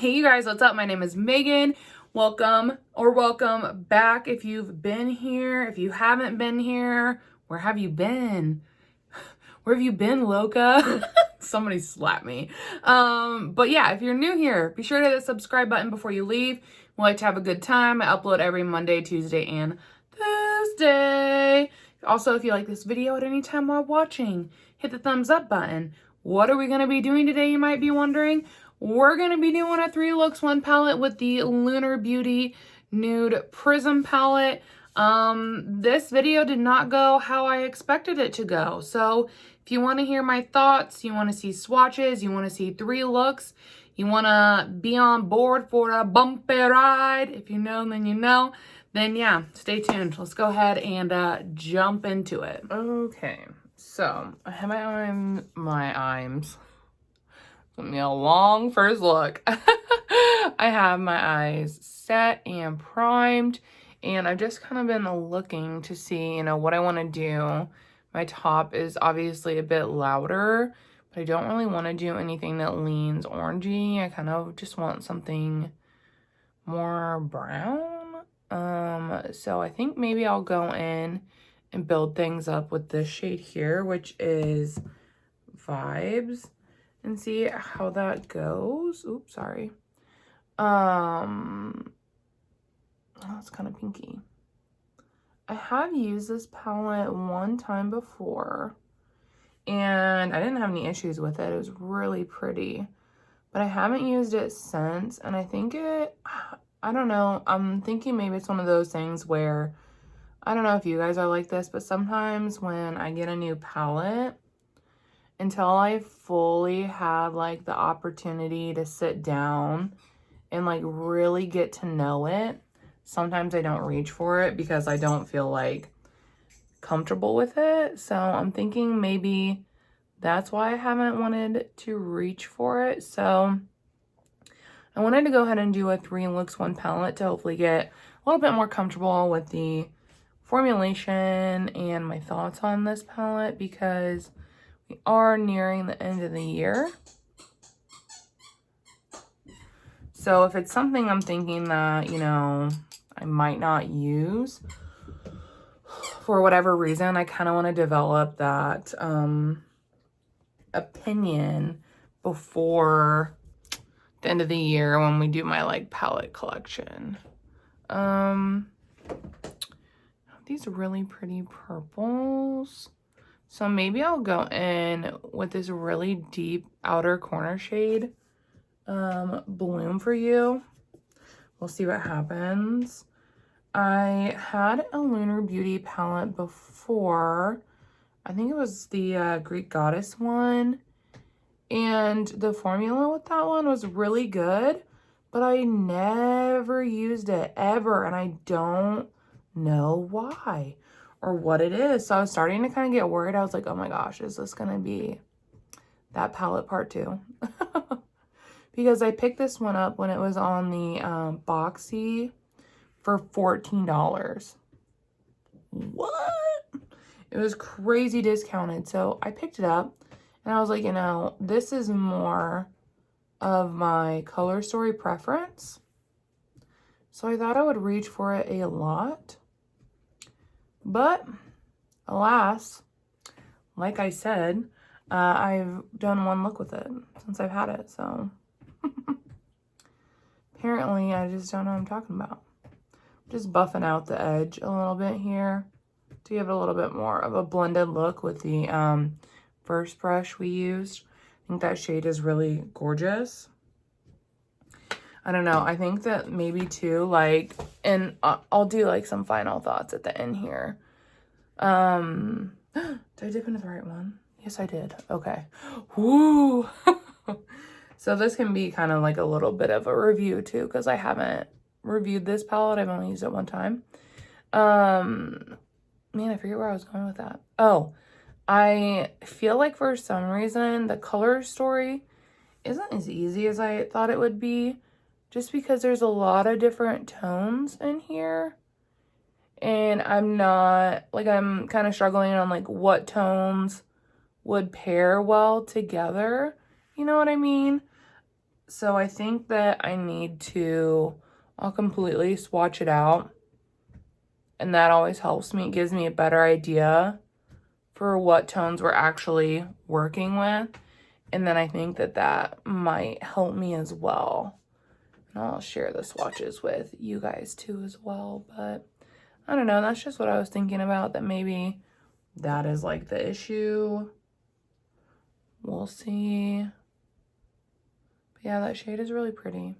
Hey you guys, what's up? My name is Megan. Welcome back if you've been here. If you haven't been here, where have you been? Where have you been, Loca? Somebody slap me. But yeah, if you're new here, be sure to hit the subscribe button before you leave. We like to have a good time. I upload every Monday, Tuesday, and Thursday. Also, if you like this video at any time while watching, hit the thumbs up button. What are we going to be doing today, you might be wondering? We're going to be doing a 3 looks 1 palette with the Lunar Beauty Nude Prism palette. This video did not go how I expected it to go. So if you want to hear my thoughts, you want to see swatches, you want to see 3 looks, you want to be on board for a bumpy ride, if you know, then you know, then yeah, stay tuned. Let's go ahead and jump into it. Okay, so I have my eyes. Took me a long first look. I have my eyes set and primed, and I've just kind of been looking to see, you know, what I want to do. My top is obviously a bit louder, but I don't really want to do anything that leans orangey. I kind of just want something more brown. So I think maybe I'll go in and build things up with this shade here, which is Vibes, and see how that goes. Oops, sorry. Oh, it's kind of pinky. I have used this palette one time before, and I didn't have any issues with it. It was really pretty, but I haven't used it since, and I think I don't know, I'm thinking maybe it's one of those things where, I don't know if you guys are like this, but sometimes when I get a new palette, until I fully have like the opportunity to sit down and like really get to know it, sometimes I don't reach for it because I don't feel like comfortable with it. So I'm thinking maybe that's why I haven't wanted to reach for it. So I wanted to go ahead and do a 3 looks 1 palette to hopefully get a little bit more comfortable with the formulation and my thoughts on this palette, because we are nearing the end of the year. So if it's something I'm thinking that, you know, I might not use for whatever reason, I kind of want to develop that opinion before the end of the year when we do my like palette collection. These really pretty purples. So maybe I'll go in with this really deep outer corner shade, Bloom for You. We'll see what happens. I had a Lunar Beauty palette before. I think it was the Greek Goddess one. And the formula with that one was really good, but I never used it ever, and I don't know why or what it is. So I was starting to kind of get worried. I was like, oh my gosh, is this going to be that palette part 2? Because I picked this one up when it was on the Boxy for $14. What? It was crazy discounted. So I picked it up and I was like, you know, this is more of my color story preference. So I thought I would reach for it a lot. But alas, like I said, I've done 1 look with it since I've had it. So apparently I just don't know what I'm talking about. Just buffing out the edge a little bit here to give it a little bit more of a blended look with the first brush we used. I think that shade is really gorgeous. I don't know. I think that maybe too, like, and I'll do like some final thoughts at the end here. Did I dip into the right one? Yes, I did. Okay. Woo! So this can be kind of like a little bit of a review too, because I haven't reviewed this palette. I've only used it 1 time. Man, I forget where I was going with that. Oh, I feel like for some reason the color story isn't as easy as I thought it would be, just because there's a lot of different tones in here, and I'm kind of struggling on like what tones would pair well together, you know what I mean? So I think that I need to, I'll completely swatch it out. And that always helps me. It gives me a better idea for what tones we're actually working with. And then I think that that might help me as well. And I'll share the swatches with you guys too as well. But I don't know. That's just what I was thinking about. That maybe that is like the issue. We'll see. But yeah, that shade is really pretty.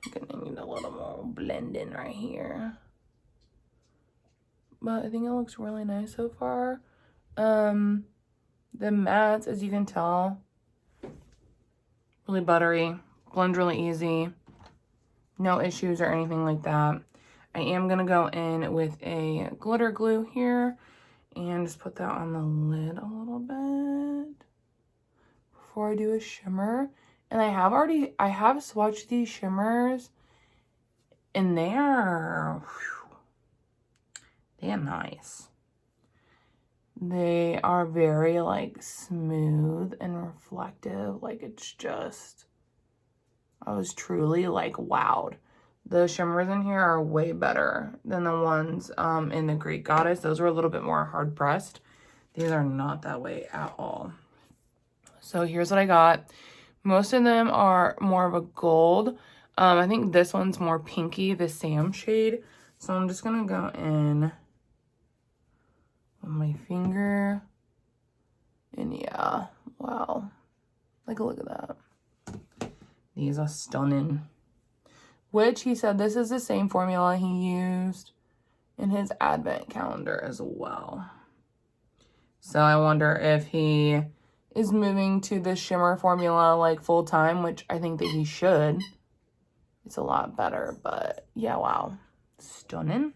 I'm gonna need a little more blend in right here. But I think it looks really nice so far. The mattes, as you can tell, really buttery, blend really easy, no issues or anything like that. I am gonna go in with a glitter glue here and just put that on the lid a little bit before I do a shimmer. And I have swatched these shimmers and they're nice. They are very like smooth and reflective. Like it's just, I was truly like wowed. The shimmers in here are way better than the ones in the Greek Goddess. Those were a little bit more hard pressed. These are not that way at all. So here's what I got. Most of them are more of a gold. I think this one's more pinky, the Sam shade. So I'm just gonna go in on my finger. And yeah, wow. Like, look at that. These are stunning. Which he said this is the same formula he used in his advent calendar as well. So I wonder if he is moving to the shimmer formula like full time, which I think that he should. It's a lot better, but yeah, wow. Stunning.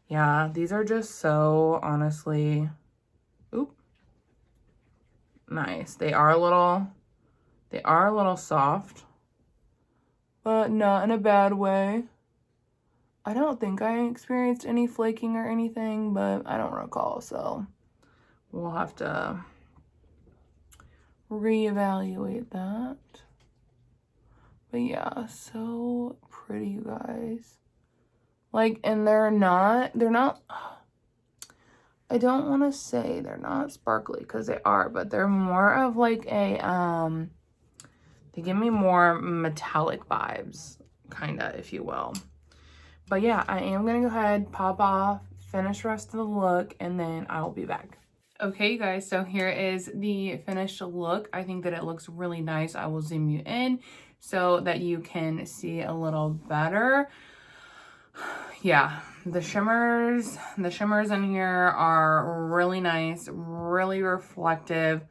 Yeah, these are just so honestly, nice. They are a little soft, but not in a bad way. I don't think I experienced any flaking or anything, but I don't recall, so we'll have to reevaluate that. But yeah, so pretty, you guys. Like, and they're not, I don't want to say they're not sparkly because they are, but they're more of like a, they give me more metallic vibes, kind of, if you will. But yeah, I am going to go ahead, pop off, finish the rest of the look, and then I'll be back. Okay, you guys, so here is the finished look. I think that it looks really nice. I will zoom you in so that you can see a little better. Yeah, the shimmers in here are really nice, really reflective,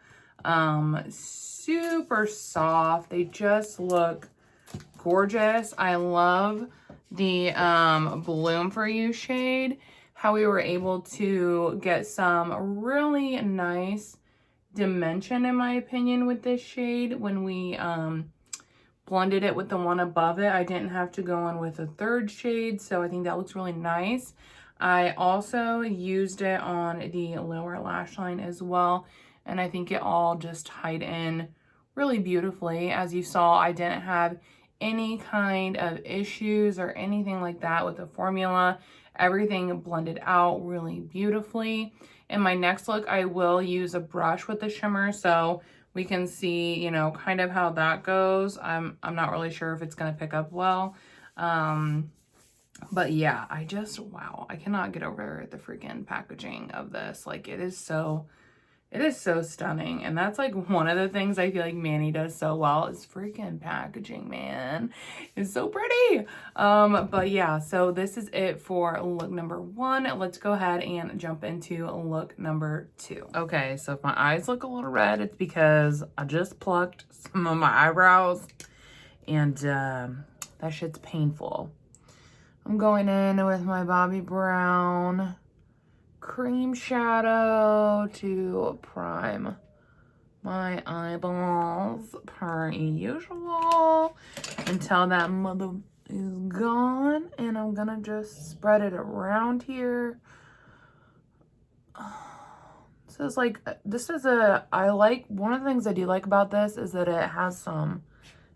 super soft. They just look gorgeous. I love the Bloom For You shade, how we were able to get some really nice dimension, in my opinion, with this shade when we blended it with the one above it. I didn't have to go in with a third shade, so I think that looks really nice. I also used it on the lower lash line as well, and I think it all just tied in really beautifully. As you saw, I didn't have any kind of issues or anything like that with the formula. Everything blended out really beautifully. In my next look, I will use a brush with the shimmer, so we can see, you know, kind of how that goes. I'm not really sure if it's going to pick up well. But yeah, wow, I cannot get over the freaking packaging of this. Like, it is so stunning. And that's like one of the things I feel like Manny does so well is freaking packaging, man. It's so pretty. But yeah, so this is it for look number 1. Let's go ahead and jump into look number 2. Okay, so if my eyes look a little red, it's because I just plucked some of my eyebrows and that shit's painful. I'm going in with my Bobbi Brown cream shadow to prime my eyeballs per usual until that mother is gone, and I'm gonna just spread it around here. So it's like, this is a, I like, one of the things I do like about this is that it has some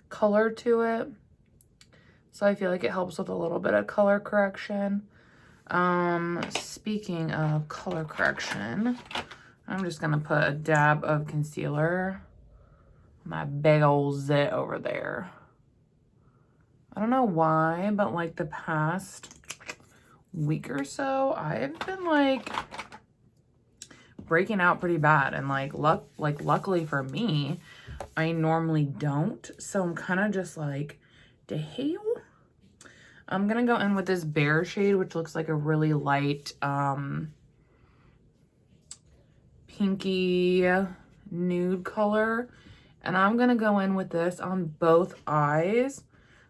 color to it. So I feel like it helps with a little bit of color correction. Speaking of color correction, I'm just gonna put a dab of concealer on my big old zit over there. I don't know why, but like the past week or so, I've been like breaking out pretty bad, and like luckily for me, I normally don't. So I'm kind of just like, the hell? I'm gonna go in with this Bear shade, which looks like a really light pinky nude color. And I'm gonna go in with this on both eyes.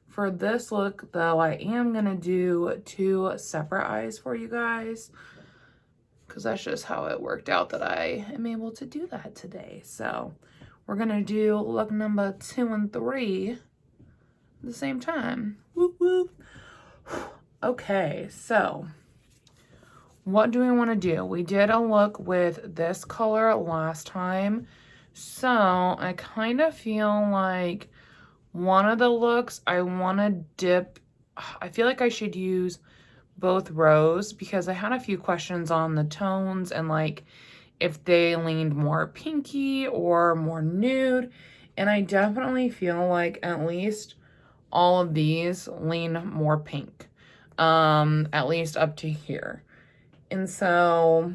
For this look, though, I am gonna do 2 separate eyes for you guys, because that's just how it worked out that I am able to do that today. So we're gonna do look number 2 and 3 at the same time. Whoop, whoop. Okay, so what do we want to do? We did a look with this color last time, so I kind of feel like one of the looks I want to dip, I feel like I should use both rows, because I had a few questions on the tones and like if they leaned more pinky or more nude, and I definitely feel like at least all of these lean more pink, at least up to here. And so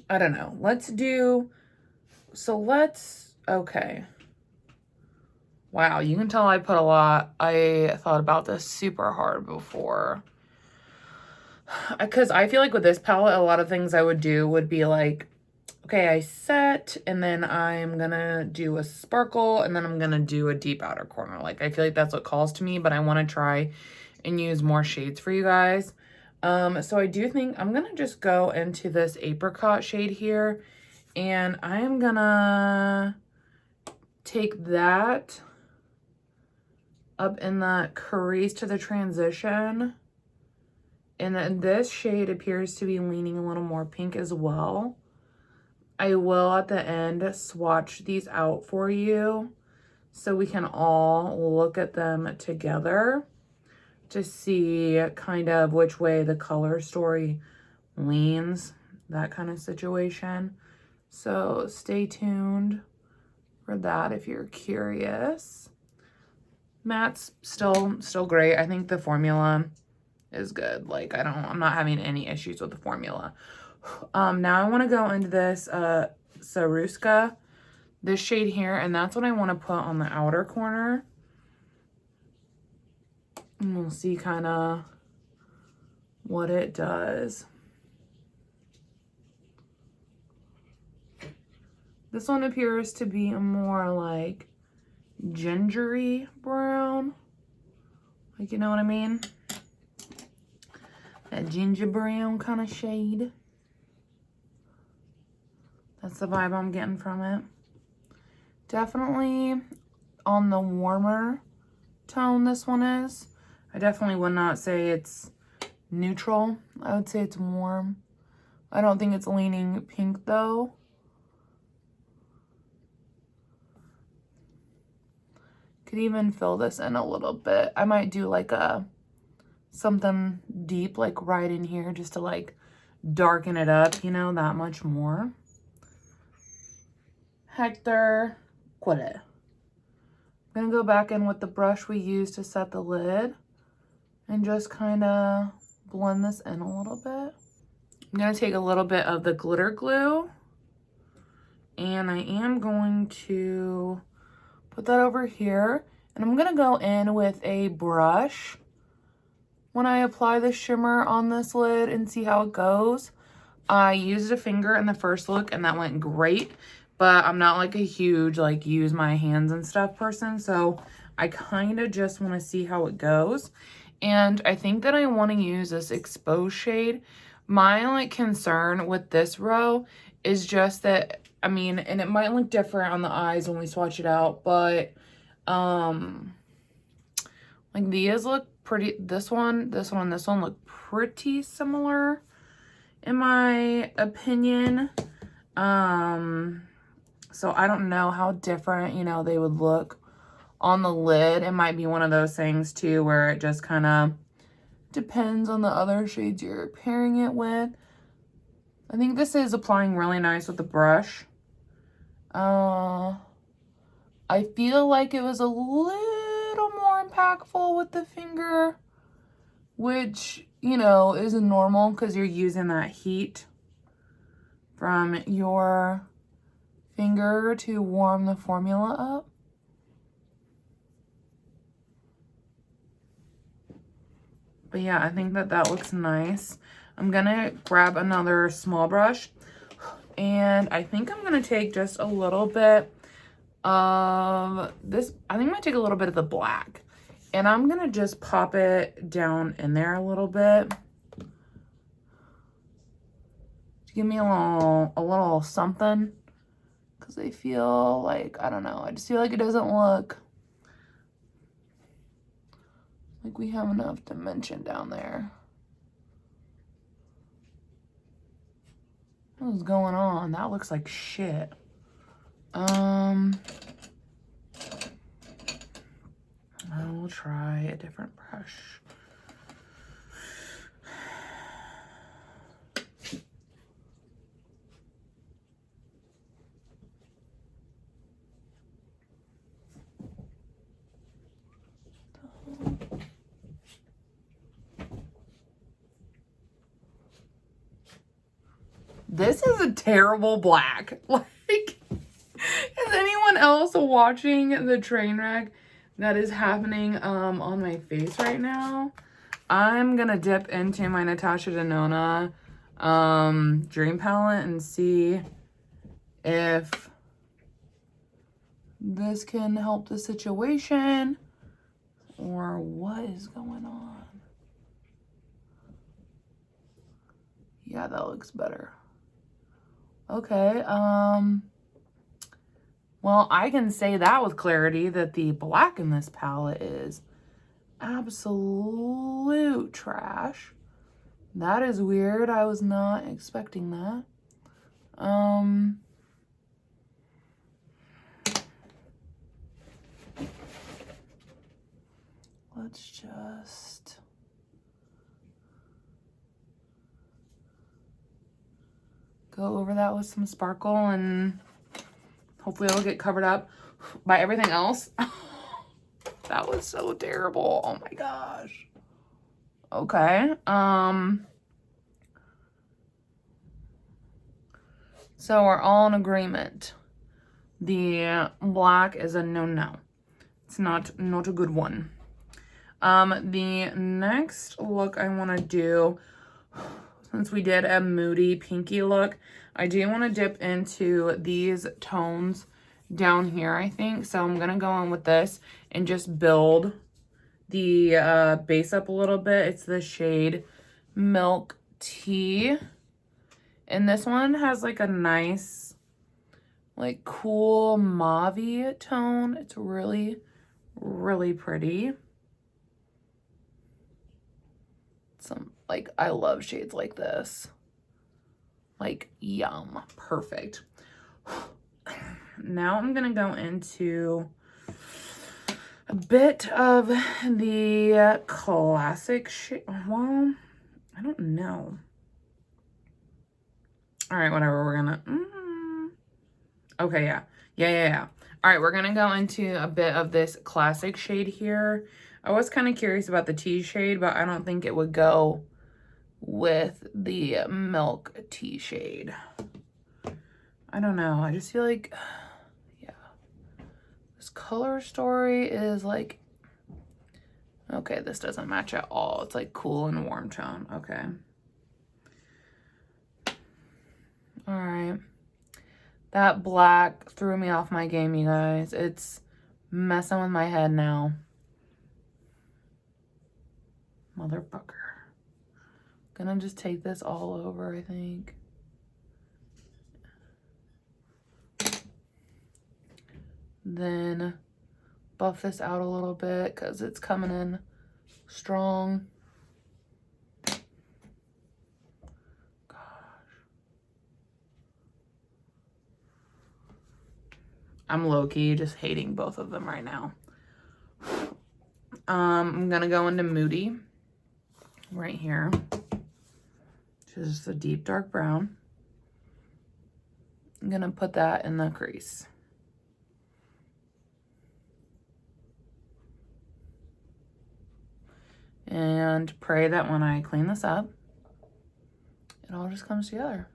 I don't know, okay, wow, you can tell I put a lot, I thought about this super hard before, because I feel like with this palette, a lot of things I would do would be like, okay, I set, and then I'm gonna do a sparkle, and then I'm gonna do a deep outer corner. Like, I feel like that's what calls to me, but I want to try and use more shades for you guys. So I do think I'm gonna just go into this apricot shade here, and I am gonna take that up in the crease to the transition. And then this shade appears to be leaning a little more pink as well. I will at the end swatch these out for you so we can all look at them together to see kind of which way the color story leans, that kind of situation. So stay tuned for that if you're curious. Matte's still great. I think the formula is good. Like, I'm not having any issues with the formula. Now I want to go into this Saruska, this shade here, and that's what I want to put on the outer corner. And we'll see kind of what it does. This one appears to be a more like gingery brown. Like, you know what I mean? That ginger brown kind of shade. That's the vibe I'm getting from it. Definitely on the warmer tone this one is. I definitely would not say it's neutral. I would say it's warm. I don't think it's leaning pink though. Could even fill this in a little bit. I might do like something deep like right in here just to like darken it up, you know, that much more. Hector, quit it. I'm gonna go back in with the brush we used to set the lid and just kind of blend this in a little bit. I'm gonna take a little bit of the glitter glue, and I am going to put that over here, and I'm gonna go in with a brush when I apply the shimmer on this lid and see how it goes. I used a finger in the first look and that went great, but I'm not like a huge like use my hands and stuff person, so I kind of just want to see how it goes. And I think that I want to use this exposed shade. My like concern with this row is just that, I mean, and it might look different on the eyes when we swatch it out, but like these look pretty, this one, and this one look pretty similar in my opinion. So I don't know how different, you know, they would look on the lid. It might be one of those things too where it just kind of depends on the other shades you're pairing it with. I think this is applying really nice with the brush. I feel like it was a little more impactful with the finger, which, you know, is normal because you're using that heat from your finger to warm the formula up. But yeah, I think that that looks nice. I'm gonna grab another small brush, and I think I'm gonna take just a little bit of this. I think I'm gonna take a little bit of the black, and I'm gonna just pop it down in there a little bit to give me a little something, because I feel like, I don't know, I just feel like it doesn't look like we have enough dimension down there. What is going on? That looks like shit. I will try a different brush. This is a terrible black. Like, is anyone else watching the train wreck that is happening on my face right now? I'm gonna dip into my Natasha Denona Dream Palette and see if this can help the situation or what is going on. Yeah, that looks better. Okay, well, I can say that with clarity that the black in this palette is absolute trash. That is weird. I was not expecting that. Let's just go over that with some sparkle, and hopefully it'll get covered up by everything else. That was so terrible. Oh my gosh. Okay. So we're all in agreement. The black is a no-no. It's not a good one. The next look I want to do, since we did a moody pinky look, I do want to dip into these tones down here, I think. So I'm going to go in with this and just build the base up a little bit. It's the shade Milk Tea. And this one has like a nice, like cool mauve-y tone. It's really, really pretty. Like, I love shades like this. Like, yum. Perfect. Now I'm gonna go into a bit of the classic shade. Well, I don't know. All right, whatever. We're gonna... Okay, yeah. All right, we're gonna go into a bit of this classic shade here. I was kind of curious about the tea shade, but I don't think it would go with the milk tea shade. I don't know. I just feel like, yeah. This color story is like, okay, this doesn't match at all. It's like cool and warm tone. Okay. All right. That black threw me off my game, you guys. It's messing with my head now. Motherfucker. Gonna just take this all over, I think. Then buff this out a little bit because it's coming in strong. Gosh. I'm low-key just hating both of them right now. I'm gonna go into Moody right here, which is the deep dark brown. I'm gonna put that in the crease. And pray that when I clean this up, it all just comes together.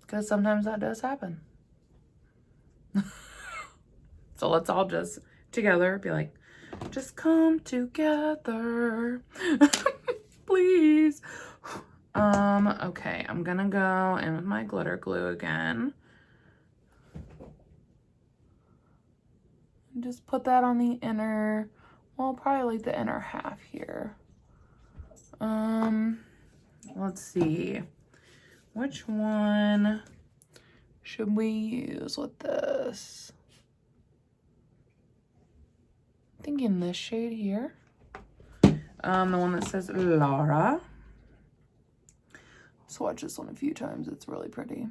Because sometimes that does happen. So let's all just together be like, just come together. Please. Okay, I'm gonna go in with my glitter glue again. And just put that on the inner, well, probably like the inner half here. Let's see. Which one should we use with this? I'm thinking this shade here. The one that says Laura. Swatch this one a few times. It's really pretty.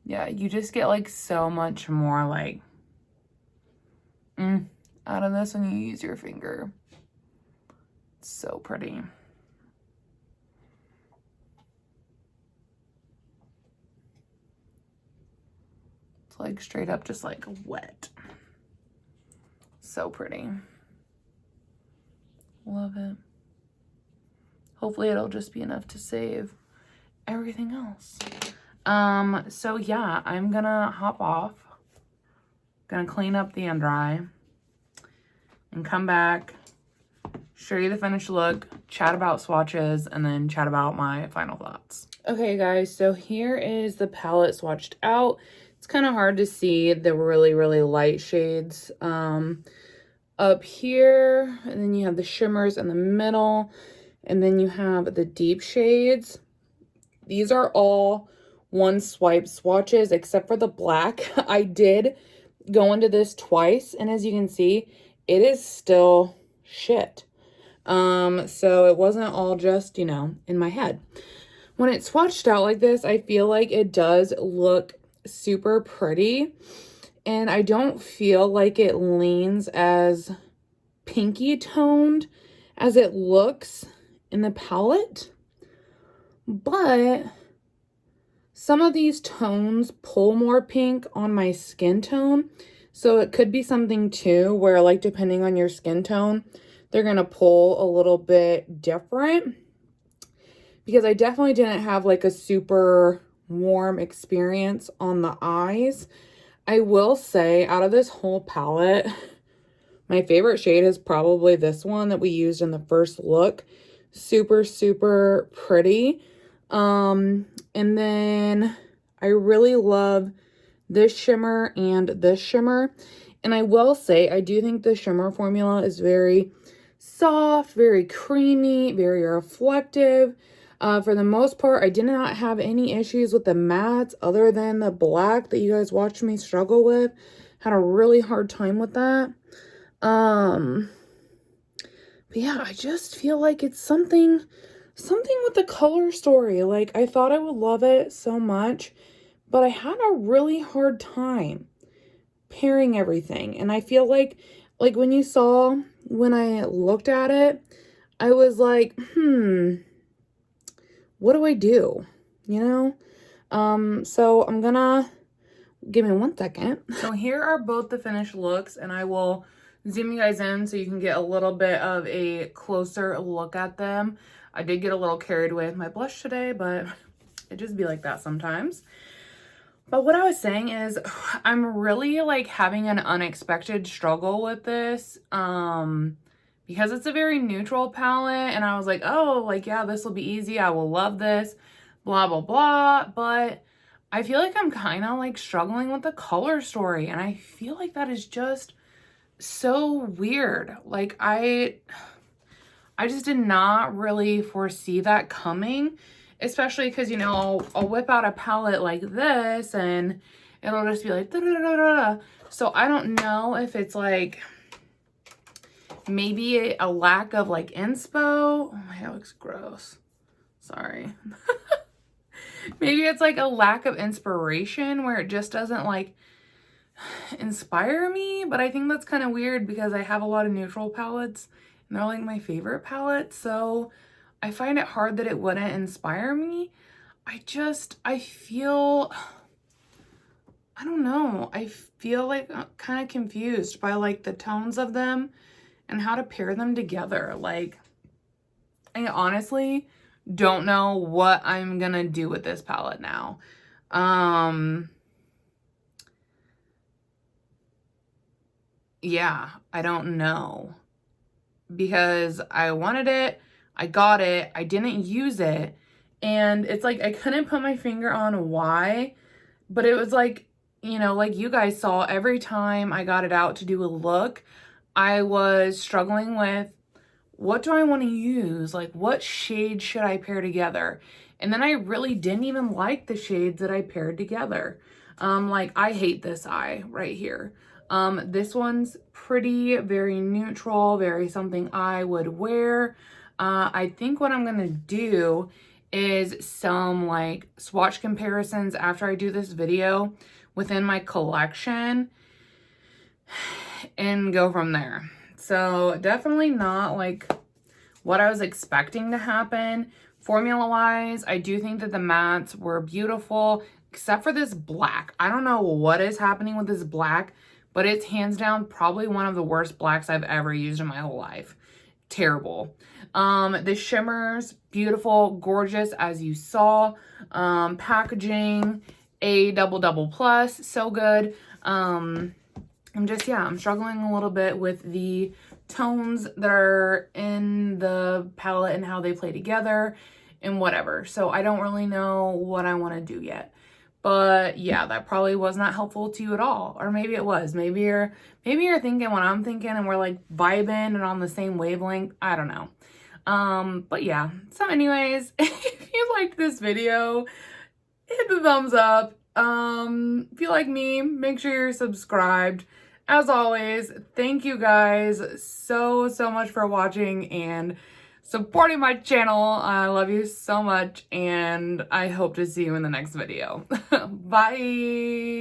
Yeah, you just get like so much more like out of this when you use your finger. It's so pretty. It's like straight up just like wet. So pretty. Love it. Hopefully it'll just be enough to save everything else. So yeah, I'm gonna hop off. Gonna clean up the under eye and come back, show you the finished look, chat about swatches, and then chat about my final thoughts. Okay guys, so here is the palette swatched out. It's kind of hard to see the really, really light shades up here, and then you have the shimmers in the middle, and then you have the deep shades. These are all one swipe swatches except for the black. I did go into this twice, and as you can see, it is still shit. So it wasn't all just, you know, in my head. When it's swatched out like this, I feel like it does look super pretty, and I don't feel like it leans as pinky toned as it looks in the palette, but some of these tones pull more pink on my skin tone, so it could be something too where, like, depending on your skin tone, they're gonna pull a little bit different, because I definitely didn't have like a super warm experience on the eyes. I will say, out of this whole palette, my favorite shade is probably this one that we used in the first look. Super, super pretty. And then I really love this shimmer and this shimmer. And I will say, I do think the shimmer formula is very soft, very creamy, very reflective. For the most part, I did not have any issues with the mattes other than the black that you guys watched me struggle with. Had a really hard time with that. But yeah, I just feel like it's something with the color story. Like, I thought I would love it so much, but I had a really hard time pairing everything. And I feel like when you saw, when I looked at it, I was like, what do I do? You know? So I'm gonna, give me 1 second. So here are both the finished looks, and I will zoom you guys in so you can get a little bit of a closer look at them. I did get a little carried away with my blush today, but it just be like that sometimes. But what I was saying is, I'm really like having an unexpected struggle with this, because it's a very neutral palette, and I was like, oh, like, yeah, this will be easy. I will love this, blah, blah, blah. But I feel like I'm kind of like struggling with the color story, and I feel like that is just so weird. Like, I just did not really foresee that coming, especially because, you know, I'll whip out a palette like this and it'll just be like da da da da da. So I don't know if it's like maybe a lack of like inspo. Oh, my hair looks gross. Sorry. Maybe it's like a lack of inspiration where it just doesn't like inspire me, but I think that's kind of weird because I have a lot of neutral palettes and they're like my favorite palette, so I find it hard that it wouldn't inspire me. I feel, I don't know, I feel like kind of confused by like the tones of them and how to pair them together. Like, I honestly don't know what I'm gonna do with this palette now. Yeah, I don't know. Because I wanted it, I got it, I didn't use it, and it's like I couldn't put my finger on why, but it was like, you know, like you guys saw, every time I got it out to do a look, I was struggling with, what do I want to use? Like, what shade should I pair together? And then I really didn't even like the shades that I paired together. Like, I hate this eye right here. This one's pretty, very neutral, very something I would wear. I think what I'm gonna do is some like swatch comparisons after I do this video within my collection and go from there. So definitely not like what I was expecting to happen. Formula wise, I do think that the mattes were beautiful, except for this black. I don't know what is happening with this black, but it's hands down probably one of the worst blacks I've ever used in my whole life. Terrible. The shimmers, beautiful, gorgeous, as you saw. Packaging, a double plus, so good. I'm struggling a little bit with the tones that are in the palette and how they play together and whatever. So I don't really know what I want to do yet. But yeah, that probably was not helpful to you at all. Or maybe it was. Maybe you're thinking what I'm thinking and we're like vibing and on the same wavelength. I don't know. But yeah. So anyways, if you liked this video, hit the thumbs up. If you like me, make sure you're subscribed. As always, thank you guys so much for watching and supporting my channel. I love you so much, and I hope to see you in the next video. Bye!